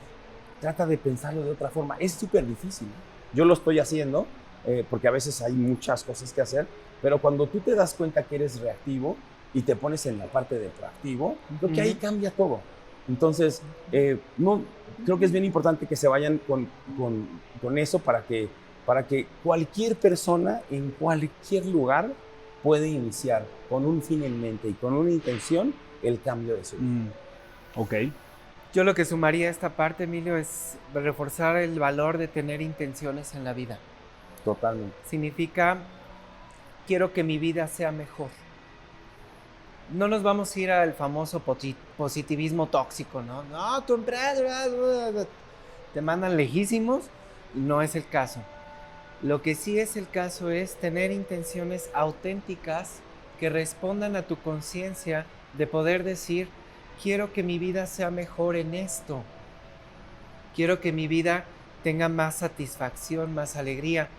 Trata de pensarlo de otra forma. Es súper difícil. Yo lo estoy haciendo porque a veces hay muchas cosas que hacer, pero cuando tú te das cuenta que eres reactivo y te pones en la parte de proactivo, creo que ahí cambia todo. Entonces, creo que es bien importante que se vayan con eso para que cualquier persona en cualquier lugar puede iniciar con un fin en mente y con una intención el cambio de su vida. Ok. Yo lo que sumaría a esta parte, Emilio, es reforzar el valor de tener intenciones en la vida. Totalmente. Significa, quiero que mi vida sea mejor. No nos vamos a ir al famoso positivismo tóxico, ¿no? No, tu empresa te mandan lejísimos y no es el caso. Lo que sí es el caso es tener intenciones auténticas que respondan a tu conciencia de poder decir, quiero que mi vida sea mejor en esto. Quiero que mi vida tenga más satisfacción, más alegría.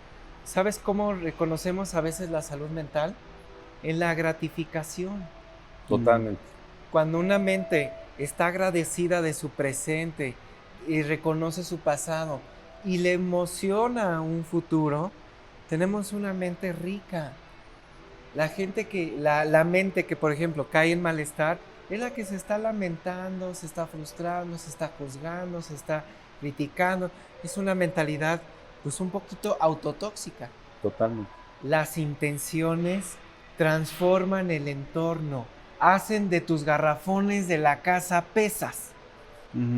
¿Sabes cómo reconocemos a veces la salud mental? En la gratificación. Totalmente. Cuando una mente está agradecida de su presente y reconoce su pasado y le emociona un futuro, tenemos una mente rica. La mente que, por ejemplo, cae en malestar es la que se está lamentando, se está frustrando, se está juzgando, se está criticando. Es una mentalidad pues un poquito autotóxica. Totalmente. Las intenciones transforman el entorno, hacen de tus garrafones de la casa pesas.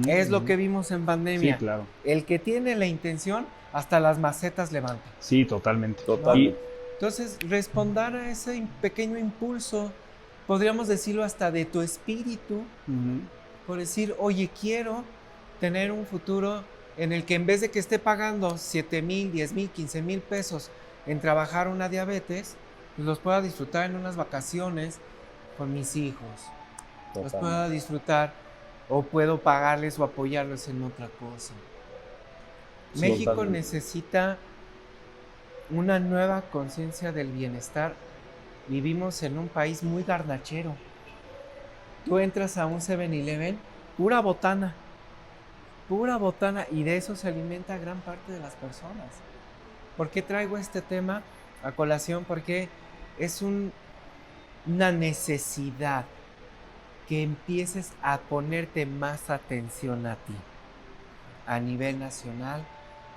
Es lo que vimos en pandemia. Sí, claro. El que tiene la intención, hasta las macetas levanta. Sí, totalmente. Totalmente. Entonces, responder a ese pequeño impulso, podríamos decirlo hasta de tu espíritu, por decir, oye, quiero tener un futuro en el que en vez de que esté pagando 7,000, 10,000, 15,000 pesos en trabajar una diabetes, pues los pueda disfrutar en unas vacaciones con mis hijos. Los pueda disfrutar o puedo pagarles o apoyarlos en otra cosa. Sí, México totalmente. necesita una nueva conciencia del bienestar. Vivimos en un país muy garnachero. Tú entras a un 7-Eleven, pura botana, y de eso se alimenta gran parte de las personas. ¿Por qué traigo este tema a colación? Porque es una necesidad que empieces a ponerte más atención a ti, a nivel nacional,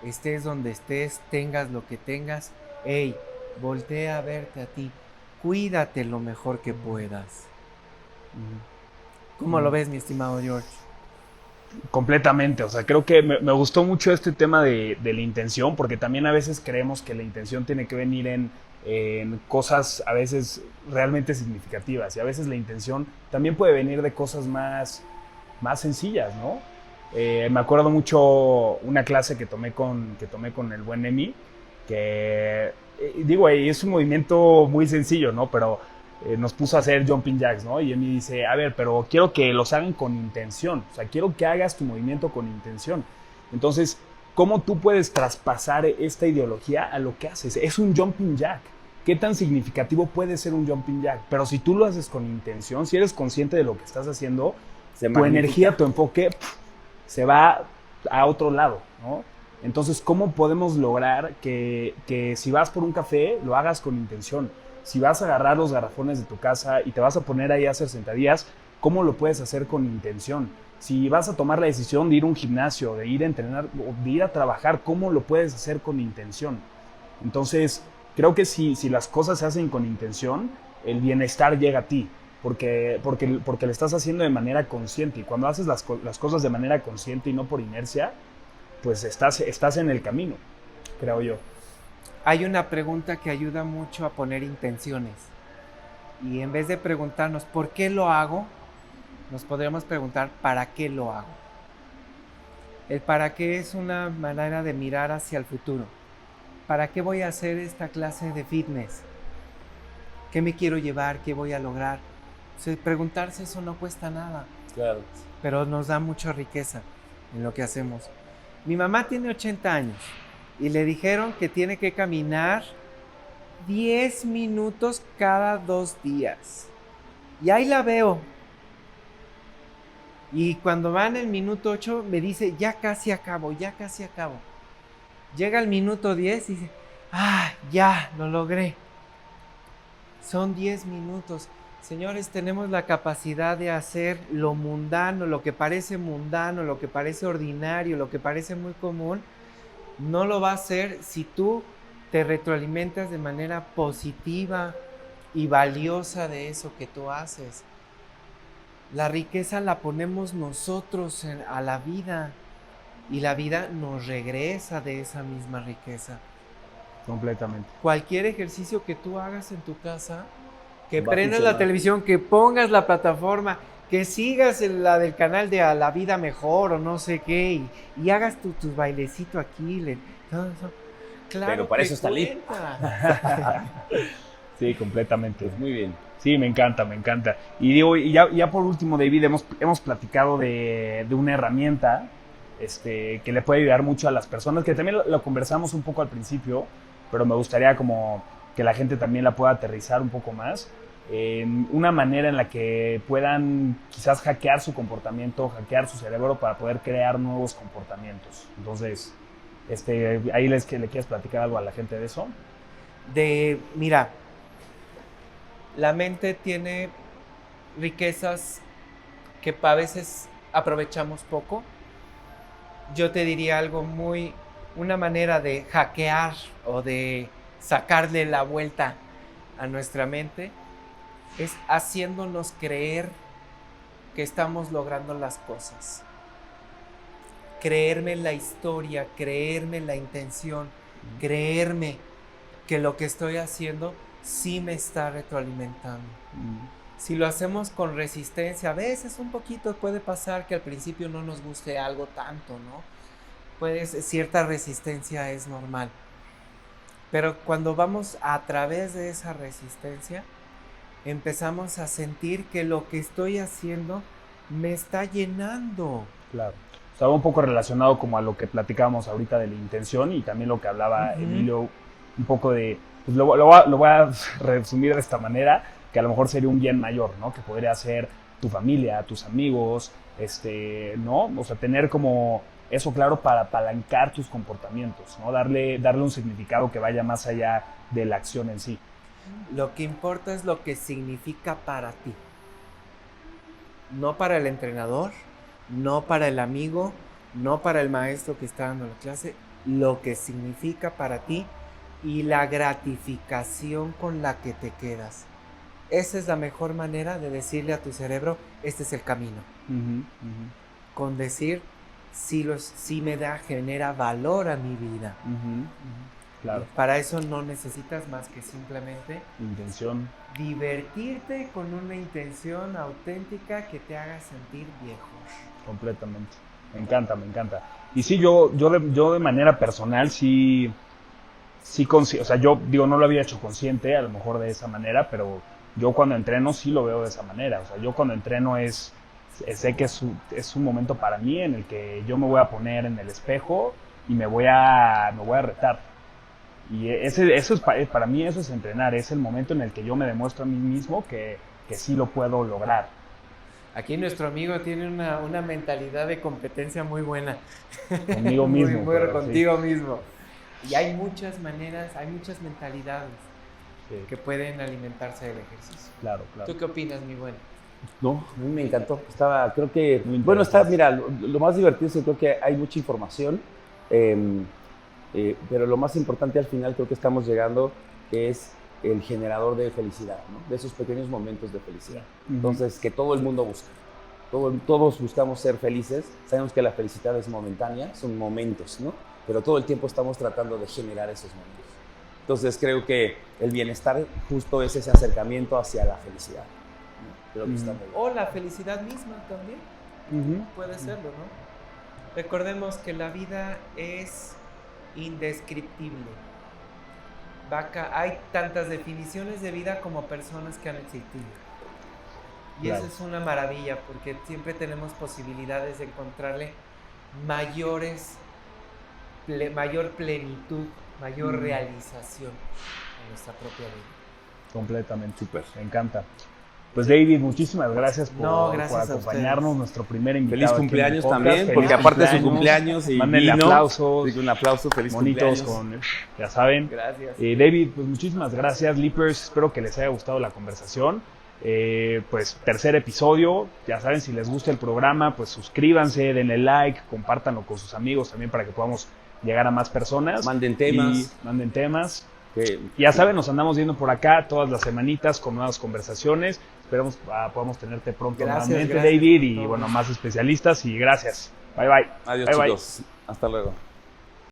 estés donde estés, tengas lo que tengas, hey, voltea a verte a ti, cuídate lo mejor que puedas. ¿Cómo lo ves, mi estimado George? Completamente, o sea, creo que me gustó mucho este tema de la intención, porque también a veces creemos que la intención tiene que venir en cosas a veces realmente significativas, y a veces la intención también puede venir de cosas más sencillas, ¿no? Me acuerdo mucho una clase que tomé con el buen Emi, que digo, es un movimiento muy sencillo, ¿no? Pero nos puso a hacer jumping jacks, ¿no? Y Emi dice, a ver, pero quiero que los hagan con intención, o sea, quiero que hagas tu movimiento con intención. Entonces, ¿cómo tú puedes traspasar esta ideología a lo que haces? Es un jumping jack. ¿Qué tan significativo puede ser un jumping jack? Pero si tú lo haces con intención, si eres consciente de lo que estás haciendo, tu energía, tu enfoque se va a otro lado, ¿no? Entonces, ¿cómo podemos lograr que si vas por un café, lo hagas con intención? Si vas a agarrar los garrafones de tu casa y te vas a poner ahí a hacer sentadillas, ¿cómo lo puedes hacer con intención? Si vas a tomar la decisión de ir a un gimnasio, de ir a entrenar o de ir a trabajar, ¿cómo lo puedes hacer con intención? Entonces, creo que si las cosas se hacen con intención, el bienestar llega a ti, porque lo estás haciendo de manera consciente. Y cuando haces las cosas de manera consciente y no por inercia, pues estás en el camino, creo yo. Hay una pregunta que ayuda mucho a poner intenciones. Y en vez de preguntarnos ¿por qué lo hago?, nos podríamos preguntar ¿para qué lo hago? El para qué es una manera de mirar hacia el futuro. ¿Para qué voy a hacer esta clase de fitness? ¿Qué me quiero llevar? ¿Qué voy a lograr? O sea, preguntarse eso no cuesta nada. Claro. Pero nos da mucha riqueza en lo que hacemos. Mi mamá tiene 80 años y le dijeron que tiene que caminar 10 minutos cada 2 días. Y ahí la veo. Y cuando va en el minuto 8 me dice, ya casi acabo. Llega el minuto 10 y dice, ya, lo logré. Son 10 minutos. Señores, tenemos la capacidad de hacer lo mundano, lo que parece ordinario, lo que parece muy común. No lo va a hacer si tú te retroalimentas de manera positiva y valiosa de eso que tú haces. La riqueza la ponemos nosotros a la vida y la vida nos regresa de esa misma riqueza. Completamente. Cualquier ejercicio que tú hagas en tu casa, que Va a prendas funcionar. la televisión, que pongas la plataforma, que sigas la del canal de A la Vida Mejor o no sé qué, y hagas tus bailecitos aquí. Todo eso. Claro, Pero para que eso está Lip. cuenta. Sí, completamente. Pues muy bien. Sí, me encanta, me encanta. Y digo, y ya por último, David, hemos platicado de una herramienta que le puede ayudar mucho a las personas, que también lo conversamos un poco al principio, pero me gustaría como que la gente también la pueda aterrizar un poco más. Una manera en la que puedan quizás hackear su comportamiento, hackear su cerebro para poder crear nuevos comportamientos. Entonces, ahí le quieres platicar algo a la gente de eso. Mira, la mente tiene riquezas que a veces aprovechamos poco. Yo te diría una manera de hackear o de sacarle la vuelta a nuestra mente es haciéndonos creer que estamos logrando las cosas. Creerme en la historia, creerme en la intención, creerme que lo que estoy haciendo sí me está retroalimentando. Si lo hacemos con resistencia, a veces un poquito puede pasar que al principio no nos guste algo tanto, ¿no? Cierta resistencia es normal. Pero cuando vamos a través de esa resistencia, empezamos a sentir que lo que estoy haciendo me está llenando. Claro. Estaba un poco relacionado como a lo que platicábamos ahorita de la intención y también lo que hablaba Emilio, un poco de, pues lo voy a resumir de esta manera, que a lo mejor sería un bien mayor, ¿no? Que podría ser tu familia, tus amigos, ¿no? O sea, tener como eso claro para apalancar tus comportamientos, ¿no? Darle un significado que vaya más allá de la acción en sí. Lo que importa es lo que significa para ti. No para el entrenador, no para el amigo, no para el maestro que está dando la clase, lo que significa para ti y la gratificación con la que te quedas. Esa es la mejor manera de decirle a tu cerebro, este es el camino. Con decir, sí me genera valor a mi vida. Claro. Para eso no necesitas más que simplemente Intención. divertirte con una intención auténtica que te haga sentir viejo. Completamente. Me encanta, me encanta. Y sí, yo de manera personal sí, o sea, yo digo, no lo había hecho consciente, a lo mejor de esa manera, pero yo cuando entreno sí lo veo de esa manera. O sea, yo cuando entreno sé que es un momento para mí en el que yo me voy a poner en el espejo y me voy a retar. Y eso es para mí eso es entrenar, es el momento en el que yo me demuestro a mí mismo que sí lo puedo lograr. Aquí nuestro amigo tiene una mentalidad de competencia muy buena. Conmigo mismo. Muy contigo mismo. Y hay muchas maneras, hay muchas mentalidades que pueden alimentarse del ejercicio. Claro. ¿Tú qué opinas, mi buen? No, a mí me encantó. Creo que, Muy mira, lo más divertido es que creo que hay mucha información, pero lo más importante al final creo que estamos llegando es el generador de felicidad, ¿no? De esos pequeños momentos de felicidad. Entonces, que todo el mundo busca. Todos buscamos ser felices. Sabemos que la felicidad es momentánea, son momentos, ¿no? Pero todo el tiempo estamos tratando de generar esos momentos. Entonces, creo que el bienestar justo es ese acercamiento hacia la felicidad, ¿no? Creo que está muy bien. O la felicidad misma también. Puede serlo, ¿no? Recordemos que la vida es indescriptible. Hay tantas definiciones de vida como personas que han existido. Y Claro. eso es una maravilla porque siempre tenemos posibilidades de encontrarle mayor plenitud, mayor realización en nuestra propia vida. Completamente. Súper. Me encanta. Pues David, muchísimas gracias por gracias a acompañarnos, ustedes. nuestro primer invitado. Feliz aquí en el cumpleaños podcast. también, Feliz porque aparte es su cumpleaños y mándenle vino. aplausos. Así que un aplauso, feliz Monitos cumpleaños. ya saben. Gracias. David, pues muchísimas gracias, Leapers. Espero que les haya gustado la conversación. Pues tercer episodio. Ya saben, si les gusta el programa, pues suscríbanse, denle like, compártanlo con sus amigos también para que podamos llegar a más personas. Manden temas. Y manden temas. Ya saben, nos andamos viendo por acá todas las semanitas con nuevas conversaciones. Esperemos podamos tenerte pronto nuevamente, David, y bueno, más especialistas. Y gracias. Bye, bye. Adiós, Bye, bye. chicos. Hasta luego.